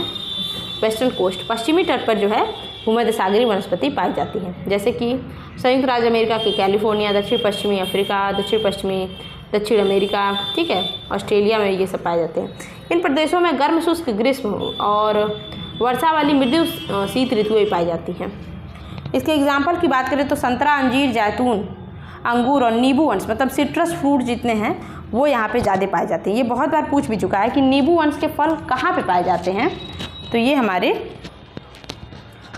वेस्टर्न कोस्ट, पश्चिमी तट पर जो है भूमध्य सागरीय वनस्पति पाई जाती है, जैसे कि संयुक्त राज्य अमेरिका के कैलिफोर्निया, दक्षिण पश्चिमी अफ्रीका, दक्षिण पश्चिमी दक्षिण अमेरिका, ठीक है, ऑस्ट्रेलिया में ये सब पाए जाते हैं। इन प्रदेशों में गर्म शुष्क ग्रीष्म और वर्षा वाली मृदु शीत ऋतुएं पाई जाती हैं। इसके एग्जाम्पल की बात करें तो संतरा, अंजीर, जैतून, अंगूर और नींबू वंश, मतलब सिट्रस फ्रूट जितने हैं वो यहाँ पे ज़्यादा पाए जाते हैं। ये बहुत बार पूछ भी चुका है कि नींबू वंश के फल कहाँ पे पाए जाते हैं, तो ये हमारे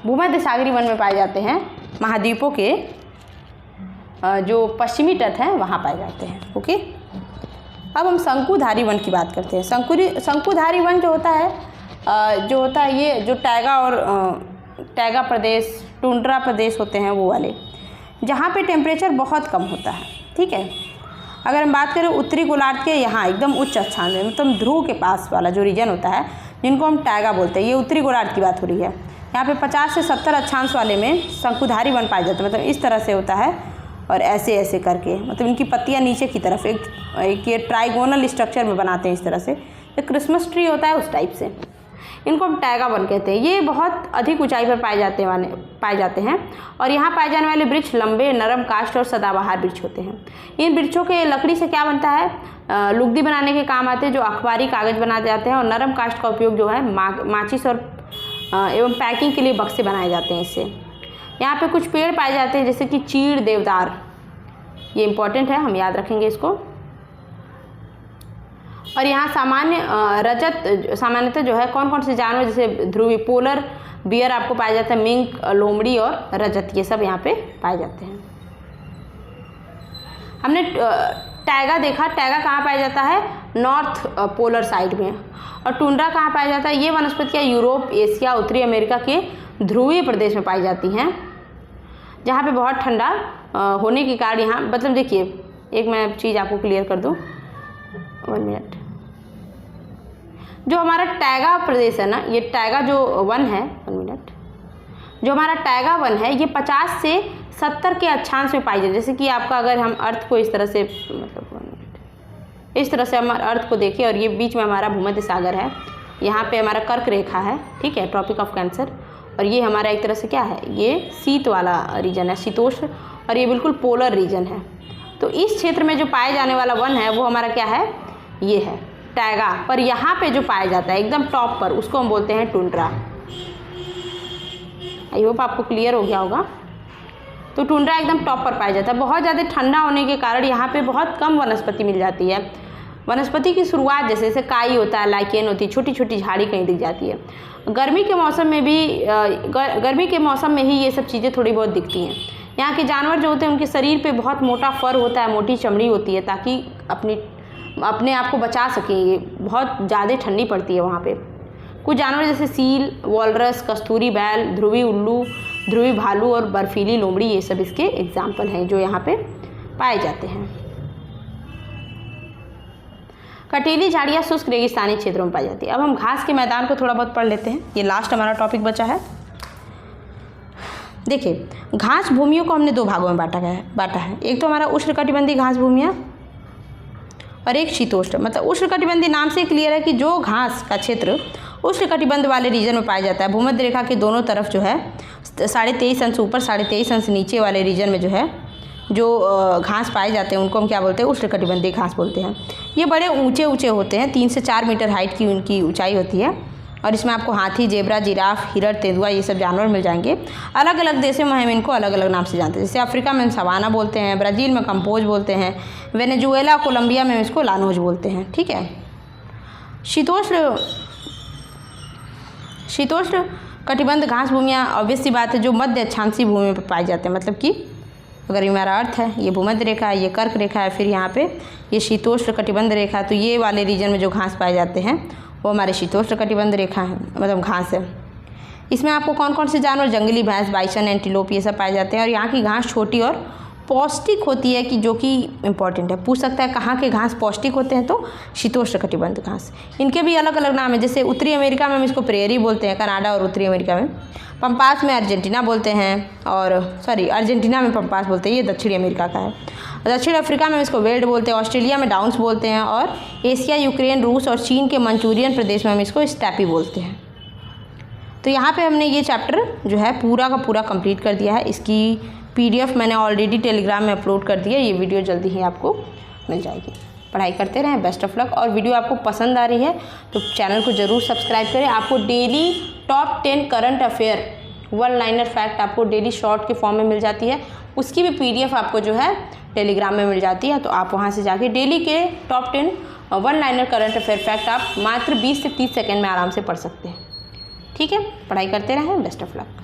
भूमध्य सागरीय वन में पाए जाते हैं, महाद्वीपों के जो पश्चिमी तट हैं वहाँ पाए जाते हैं। ओके, अब हम शंकुधारी वन की बात करते हैं। शंकुधारी वन जो होता है ये जो टैगा और टैगा प्रदेश, टुंड्रा प्रदेश होते हैं वो वाले, जहाँ पे टेम्परेचर बहुत कम होता है, ठीक है। अगर हम बात करें उत्तरी गोलार्ध के यहाँ एकदम उच्च अक्षांश में, मतलब ध्रुव के पास वाला जो रीजन होता है जिनको हम टैगा बोलते हैं, ये उत्तरी गोलार्ध की बात हो रही है। यहाँ पे 50 से 70 अक्षांश वाले में शंकुधारी वन पाया जाता है, मतलब इस तरह से होता है और ऐसे ऐसे करके, मतलब इनकी पत्तियाँ नीचे की तरफ एक ये ट्राइगोनल स्ट्रक्चर में बनाते हैं इस तरह से, ये क्रिसमस ट्री होता है उस टाइप से, इनको हम टैगा वन कहते हैं। ये बहुत अधिक ऊंचाई पर पाए जाते हैं और यहाँ पाए जाने वाले वृक्ष लंबे, नरम काष्ठ और सदाबहार वृक्ष होते हैं। इन वृक्षों के लकड़ी से क्या बनता है, लुगदी बनाने के काम आते हैं, जो अखबारी कागज बनाए जाते हैं, और नरम काष्ठ का उपयोग जो है माचिस और एवं पैकिंग के लिए बक्से बनाए जाते हैं इससे। यहाँ पे कुछ पेड़ पाए जाते हैं जैसे कि चीड़, देवदार, ये इंपॉर्टेंट है, हम याद रखेंगे इसको। और यहाँ सामान्यतः जो है कौन कौन से जानवर, जैसे ध्रुवी पोलर बियर आपको पाया जाता है, मिंक, लोमड़ी और रजत, ये सब यहाँ पे पाए जाते हैं। हमने टैगा देखा, टैगा कहाँ पाया जाता है, नॉर्थ पोलर साइड में, और टुंड्रा कहाँ पाया जाता है, ये वनस्पतियाँ यूरोप, एशिया, उत्तरी अमेरिका के ध्रुवीय प्रदेश में पाई जाती हैं, जहाँ पे बहुत ठंडा होने के कारण यहाँ, मतलब देखिए एक मैं चीज़ आपको क्लियर कर दूँ, 1 मिनट, जो हमारा टैगा प्रदेश है ना, ये टैगा जो वन है, 1 मिनट, जो हमारा टैगा वन है ये 50 से 70 के अक्षांश में पाई जाती है। जैसे कि आपका अगर हम अर्थ को इस तरह से, मतलब 1 मिनट, इस तरह से हम अर्थ को देखें और ये बीच में हमारा भूमध्य सागर है, यहाँ पे हमारा कर्क रेखा है, ठीक है, ट्रॉपिक ऑफ कैंसर, और ये हमारा एक तरह से क्या है, ये शीत वाला रीजन है, शीतोष्ण, और ये बिल्कुल पोलर रीजन है। तो इस क्षेत्र में जो पाए जाने वाला वन है वो हमारा क्या है, ये है टैगा, पर यहाँ पे जो पाया जाता है एकदम टॉप पर, उसको हम बोलते हैं टुंड्रा। आई होप आपको क्लियर हो गया होगा। तो टुंड्रा एकदम टॉप पर पाया जाता है। बहुत ज़्यादा ठंडा होने के कारण यहाँ पे बहुत कम वनस्पति मिल जाती है। वनस्पति की शुरुआत जैसे काई होता है, लाइकेन होती है, छोटी छोटी झाड़ी कहीं दिख जाती है। गर्मी के मौसम में ही ये सब चीज़ें थोड़ी बहुत दिखती हैं। यहाँ के जानवर जो होते हैं उनके शरीर पे बहुत मोटा फर होता है, मोटी चमड़ी होती है, ताकि अपने आप को बचा सकें। ये बहुत ज़्यादा ठंडी पड़ती है वहाँ पे। कुछ जानवर जैसे सील, वॉलरस, कस्तूरी बैल, ध्रुवी उल्लू, ध्रुवी भालू और बर्फीली लोमड़ी, ये सब इसके एग्जाम्पल हैं जो यहाँ पे पाए जाते हैं। कटीली झाड़ियाँ शुष्क रेगिस्तानी क्षेत्रों में पाई जाती है। अब हम घास के मैदान को थोड़ा बहुत पढ़ लेते हैं, ये लास्ट हमारा टॉपिक बचा है। देखिए, घास भूमियों को हमने 2 भागों में बांटा है। एक तो हमारा उष्णकटिबंधीय घास भूमियाँ और एक शीतोष्ण। मतलब उष्णकटिबंधीय नाम से क्लियर है कि जो घास का क्षेत्र उष्णकटिबंध वाले रीजन में पाया जाता है, भूमध्य रेखा के दोनों तरफ जो है 23.5 अंश ऊपर 23.5 अंश नीचे वाले रीजन में जो है जो घास पाए जाते हैं उनको हम क्या बोलते हैं, उष्णकटिबंधीय घास बोलते हैं। ये बड़े ऊंचे ऊंचे होते हैं, 3 से 4 मीटर हाइट की उनकी ऊंचाई होती है, और इसमें आपको हाथी, जेबरा, जिराफ, हिरण, तेंदुआ ये सब जानवर मिल जाएंगे। अलग अलग देशों में हम इनको अलग अलग नाम से जानते हैं। जैसे अफ्रीका में सवाना बोलते हैं, ब्राज़ील में कंपोज बोलते हैं, वेनेजुएला, कोलंबिया में इसको लानोज बोलते हैं। शीतोष्ण कटिबंध घास भूमियाँ ऑब्वियस सी बात है जो मध्य अक्षांशीय भूमि पर पाए जाते हैं, मतलब कि अगर ये हमारा अर्थ है, ये भूमध्य रेखा है, ये कर्क रेखा है, फिर यहाँ पे ये शीतोष्ण कटिबंध रेखा, तो ये वाले रीजन में जो घास पाए जाते हैं वो हमारे शीतोष्ण कटिबंध रेखा है, मतलब घास है। इसमें आपको कौन कौन से जानवर, जंगली भैंस, बाइसन, एंटीलोप, ये सब पाए जाते हैं। और यहाँ की घास छोटी और पौष्टिक होती है, कि जो कि इम्पॉर्टेंट है, पूछ सकता है कहाँ के घास पौष्टिक होते हैं, तो शीतोष्ण कटिबंध घास। इनके भी अलग अलग नाम है, जैसे उत्तरी अमेरिका में हम इसको प्रेयरी बोलते हैं, कनाडा और उत्तरी अमेरिका में। पंपास में अर्जेंटीना बोलते हैं, और अर्जेंटीना में पंपास बोलते हैं, ये दक्षिणी अमेरिका का है। दक्षिण अफ्रीका में हम इसको वेल्ड बोलते हैं, ऑस्ट्रेलिया में डाउन्स बोलते हैं, और एशिया, यूक्रेन, रूस और चीन के मंचूरियन प्रदेश में हम इसको स्टेपी बोलते हैं। तो यहाँ पे हमने ये चैप्टर जो है पूरा का पूरा कंप्लीट कर दिया है। इसकी PDF मैंने ऑलरेडी टेलीग्राम में अपलोड कर दिया, ये वीडियो जल्दी ही आपको मिल जाएगी। पढ़ाई करते रहें, बेस्ट ऑफ लक। और वीडियो आपको पसंद आ रही है तो चैनल को ज़रूर सब्सक्राइब करें। आपको daily top 10 current affair 1 liner fact आपको डेली शॉर्ट के फॉर्म में मिल जाती है, उसकी भी PDF आपको जो है टेलीग्राम में मिल जाती है। तो आप वहाँ से जाके डेली के top 10 1 liner current affair fact आप मात्र 20 से 30 सेकेंड में आराम से पढ़ सकते हैं। ठीक है, पढ़ाई करते रहें, बेस्ट ऑफ लक।